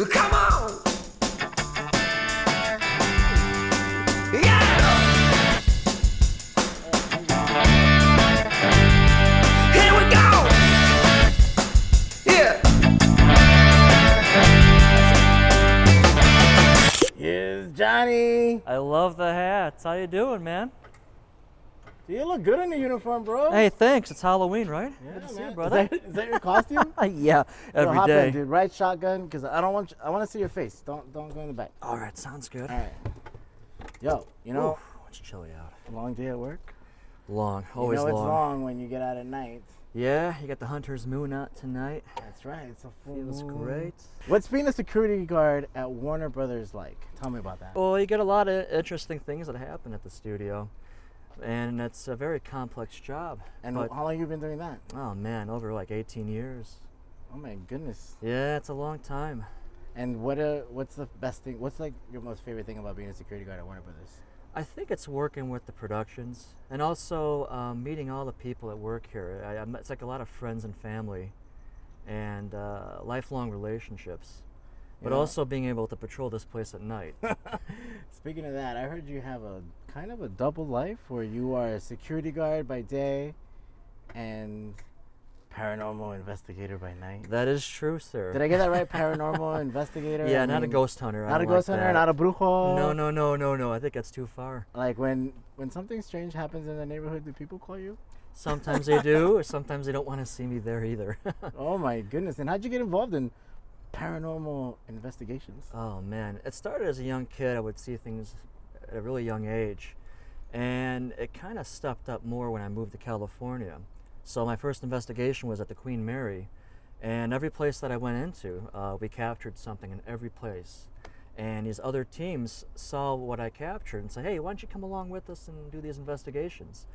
Come on! Yeah! Here we go! Yeah! Here's Johnny. I love the hats. How you doing, man? You look good in the uniform, bro. Hey, thanks. It's Halloween, right? Yeah, Good to see man. you, brother. Is that your costume? Yeah, every hop day. in, dude. Right shotgun, because I want to see your face. Don't go in the back. All right, sounds good. All right. Yo, you know, Oof, it's chilly out. long day at work. Long, always you know long. it's long when you get out at night. Yeah, you got the hunter's moon out tonight. That's right. It's a full Feels moon. great. What's being a security guard at Warner Brothers like? Tell me about that. Well, you get a lot of interesting things that happen at the studio, and it's a very complex job. And but, how long have you been doing that? oh man, over like 18 years. Oh my goodness. Yeah, it's a long time. And what's the best thing? What's like your most favorite thing about being a security guard at Warner Brothers? I think it's working with the productions and also meeting all the people that work here. It's like a lot of friends and family and lifelong relationships, but Yeah. also being able to patrol this place at night. Speaking of that, I heard you have a kind of a double life where you are a security guard by day and paranormal investigator by night. That is true, sir. Did I get that right? Paranormal investigator? Yeah, I not a mean, ghost hunter. I Not a don't ghost like hunter, that. not a brujo. No. I think that's too far. Like when something strange happens in the neighborhood, do people call you? Sometimes they do, or sometimes they don't want to see me there either. Oh my goodness. And how'd you get involved in paranormal investigations? Oh man, it started as a young kid. I would see things at a really young age, and it kind of stepped up more when I moved to California. So my first investigation was at the Queen Mary, and every place that I went into, we captured something in every place. And these other teams saw what I captured and said, "Hey, why don't you come along with us and do these investigations?"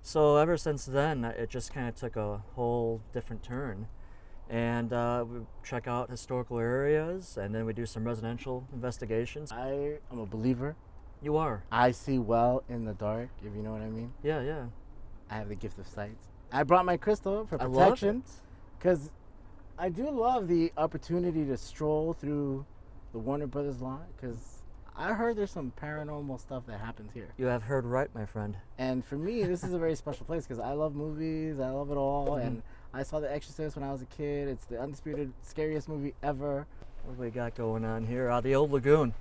So ever since then, it just kind of took a whole different turn. And we check out historical areas, and then we do some residential investigations. I am a believer. You are? I see well in the dark, if you know what I mean. Yeah. I have the gift of sight. I brought my crystal for I love protection it. because I do love the opportunity to stroll through the Warner Brothers lot because I heard there's some paranormal stuff that happens here. You have heard right, my friend. And for me, this is a very special place because I love movies. I love it all. And I saw The Exorcist when I was a kid. It's the undisputed scariest movie ever. What do we got going on here? The old lagoon.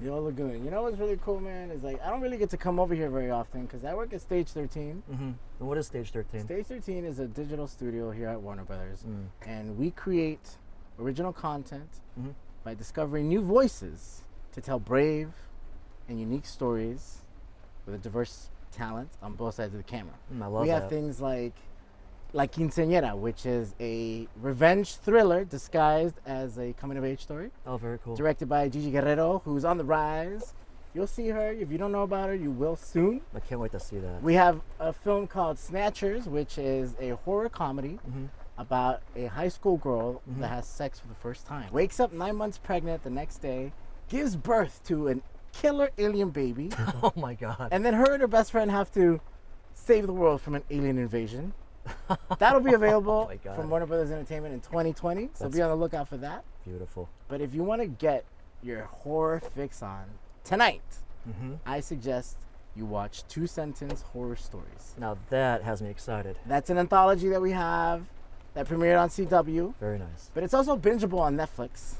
The Old Lagoon. You know what's really cool, man, is like I don't really get to come over here very often because I work at Stage 13. And what is Stage 13? Stage 13 is a digital studio here at Warner Brothers, and we create original content by discovering new voices to tell brave and unique stories with a diverse talent on both sides of the camera. I love We have that. things like La Quinceañera, which is a revenge thriller disguised as a coming-of-age story. Oh, very cool. Directed by Gigi Guerrero, who's on the rise. You'll see her. If you don't know about her, you will soon. I can't wait to see that. We have a film called Snatchers, which is a horror comedy about a high school girl that has sex for the first time. Wakes up 9 months pregnant the next day, gives birth to an killer alien baby, Oh my God. and then her and her best friend have to save the world from an alien invasion. That'll be available Oh my God. from Warner Brothers Entertainment in 2020, so That's- be on the lookout for that. Beautiful. But if you want to get your horror fix on tonight, I suggest you watch Two Sentence Horror Stories. Now that has me excited. That's an anthology that we have that premiered on CW, Very nice. but it's also bingeable on Netflix.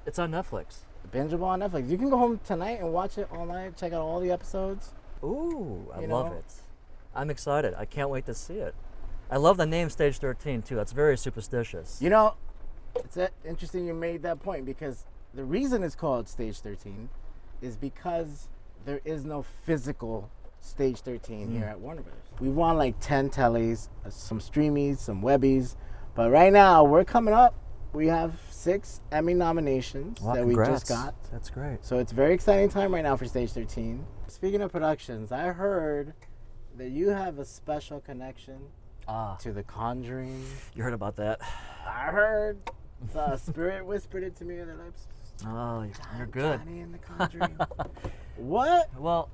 It's on Netflix. Bingeable on Netflix. You can go home tonight and watch it all night, check out all the episodes. Ooh, I You love know? it. I'm excited. I can't wait to see it. I love the name Stage 13 too. That's very superstitious. You know, it's interesting you made that point because the reason it's called Stage 13 is because there is no physical Stage 13 here at Warner Brothers. We won like 10 tellies, some streamies, some webbies, but right now we're coming up. We have 6 Emmy nominations Wow, that congrats. we just got. That's great. So it's a very exciting time right now for Stage 13. Speaking of productions, I heard that you have a special connection to the Conjuring. You heard about that? I heard. Spirit whispered it to me in their lips. Oh, you're good. Johnny and the Conjuring. What? Well,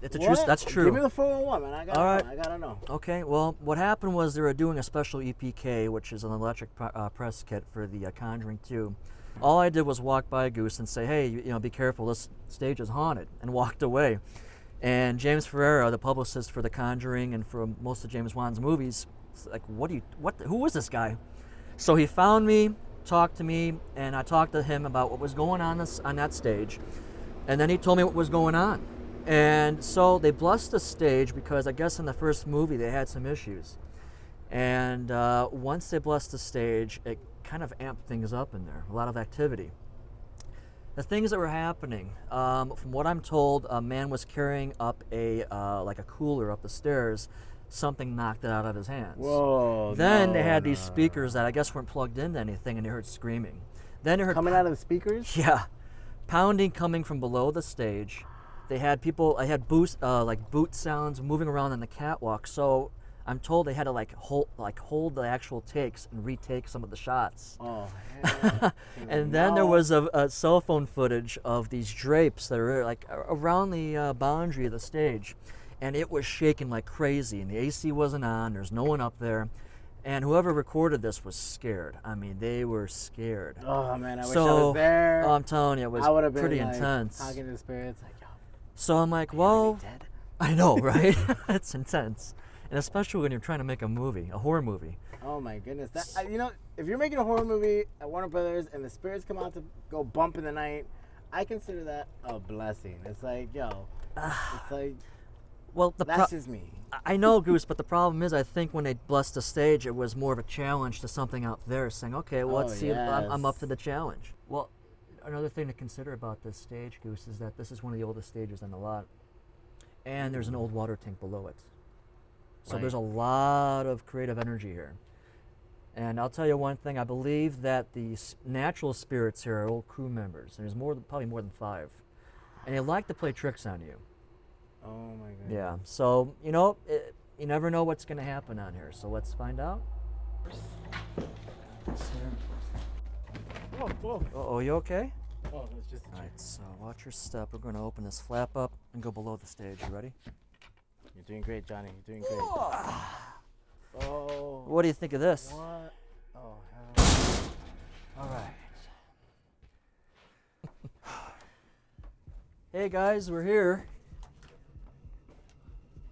it's a What? truth. That's true. Give me the 411, man. All right. I gotta know. Okay, well, what happened was they were doing a special EPK, which is an electric press kit for the Conjuring 2. All I did was walk by Goose and say, hey, be careful, this stage is haunted, and walked away. And James Ferreira, the publicist for The Conjuring and for most of James Wan's movies, like, who is this guy? So he found me, talked to me, and I talked to him about what was going on that stage. And then he told me what was going on. And so they blessed the stage because I guess in the first movie they had some issues. And once they blessed the stage, it kind of amped things up in there, a lot of activity. The things that were happening, from what I'm told, a man was carrying up like a cooler up the stairs. Something knocked it out of his hands. Whoa. Then they had these speakers that I guess weren't plugged into anything, and they heard screaming. Then they heard coming out of the speakers? Yeah, pounding coming from below the stage. They had people. I had boots, like boot sounds moving around on the catwalk. So I'm told they had to hold the actual takes and retake some of the shots. Oh. Hell. And then there was a cell phone footage of these drapes that are like around the boundary of the stage. And it was shaking like crazy, and the AC wasn't on, there's no one up there. And whoever recorded this was scared. I mean, they were scared. Oh, man, I wish I was there. I'm telling you, it was pretty intense. Talking to the spirits, like, yo. So I'm like, well, dead? I know, right? It's intense. And especially when you're trying to make a movie, a horror movie. Oh, my goodness. If you're making a horror movie at Warner Brothers and the spirits come out to go bump in the night, I consider that a blessing. It's like, yo, it's like... Well, that's just me. I know, Goose, but the problem is I think when they blessed the stage, it was more of a challenge to something out there, saying, okay, well, let's see if I'm up to the challenge. Well, another thing to consider about this stage, Goose, is that this is one of the oldest stages on the lot. And there's an old water tank below it. So There's a lot of creative energy here. And I'll tell you one thing, I believe that the natural spirits here are old crew members. There's probably more than 5. And they like to play tricks on you. Oh my goodness. Yeah, so, you never know what's going to happen on here, so let's find out. Whoa. Oh, you okay? Oh, it's just a All right, so watch your step. We're going to open this flap up and go below the stage. You ready? You're doing great, Johnny. You're doing great. Oh. What do you think of this? What? Oh, hell. All right. Hey, guys, we're here.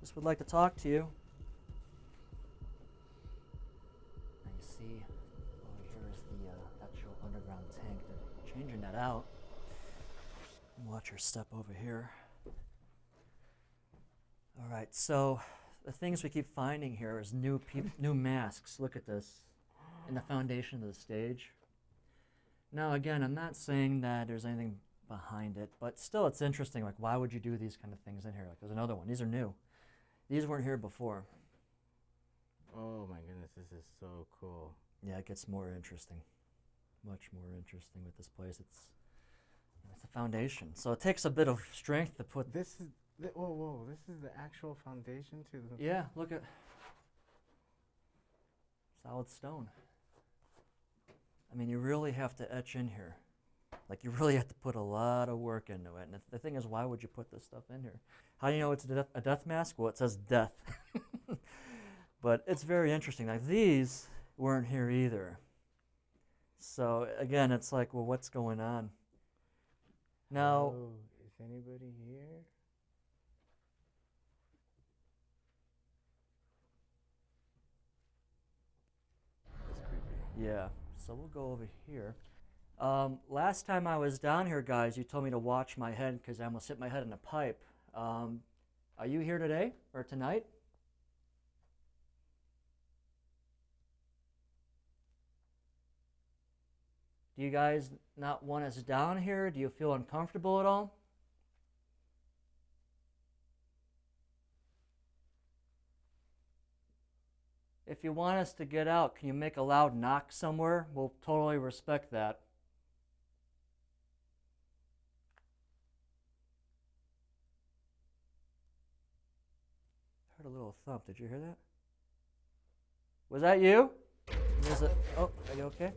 Just would like to talk to you. Now you see, over here is the actual underground tank. They're changing that out. Watch her step over here. All right, so the things we keep finding here is new masks. Look at this, in the foundation of the stage. Now, again, I'm not saying that there's anything behind it, but still, it's interesting. Like, why would you do these kind of things in here? Like, there's another one. These are new. These weren't here before. Oh my goodness, this is so cool. Yeah, it gets more interesting. Much more interesting with this place. It's a foundation, so it takes a bit of strength to put. This is whoa! This is the actual foundation to the. Yeah, look at solid stone. I mean, you really have to etch in here. Like, you really have to put a lot of work into it. And the thing is, why would you put this stuff in here? How do you know it's a death mask? Well, it says death. But it's very interesting. Like, these weren't here either. So, again, it's like, well, what's going on? Now, is anybody here? That's creepy. yeah, so we'll go over here. Last time I was down here, guys, you told me to watch my head because I almost hit my head in a pipe. Are you here today or tonight? Do you guys not want us down here? Do you feel uncomfortable at all? If you want us to get out, can you make a loud knock somewhere? We'll totally respect that. I heard a little thump. Did you hear that? Was that you? Oh, are you okay?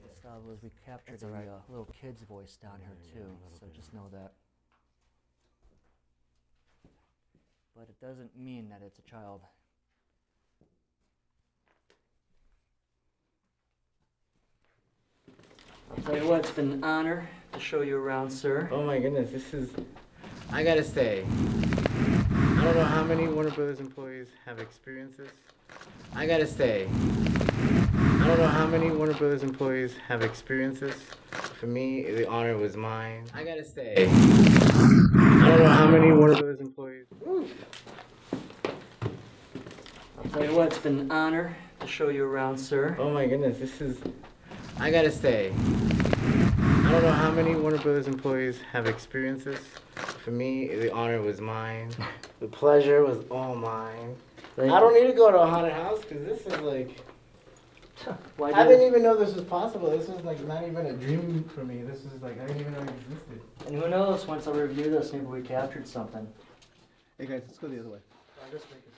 Gustavo, we captured a little kid's voice down here too, so just know that. But it doesn't mean that it's a child. I'll tell you what, it's been an honor to show you around, sir. Oh my goodness, I gotta say, I don't know how many Warner Brothers employees have experienced this. I gotta say, I don't know how many Warner Brothers employees have experienced this. For me, the honor was mine. I gotta say, I don't know how many Warner Brothers employees. Woo. I'll tell you what, it's been an honor to show you around, sir. Oh my goodness, I gotta say, I don't know how many Warner Brothers employees have experienced this. For me, the honor was mine. The pleasure was all mine. I don't need to go to a haunted house because this is like. I didn't even know this was possible. This was like not even a dream for me. This is like I didn't even know it existed. And who knows, once I review this, maybe we captured something. Hey guys, let's go the other way. I'm just making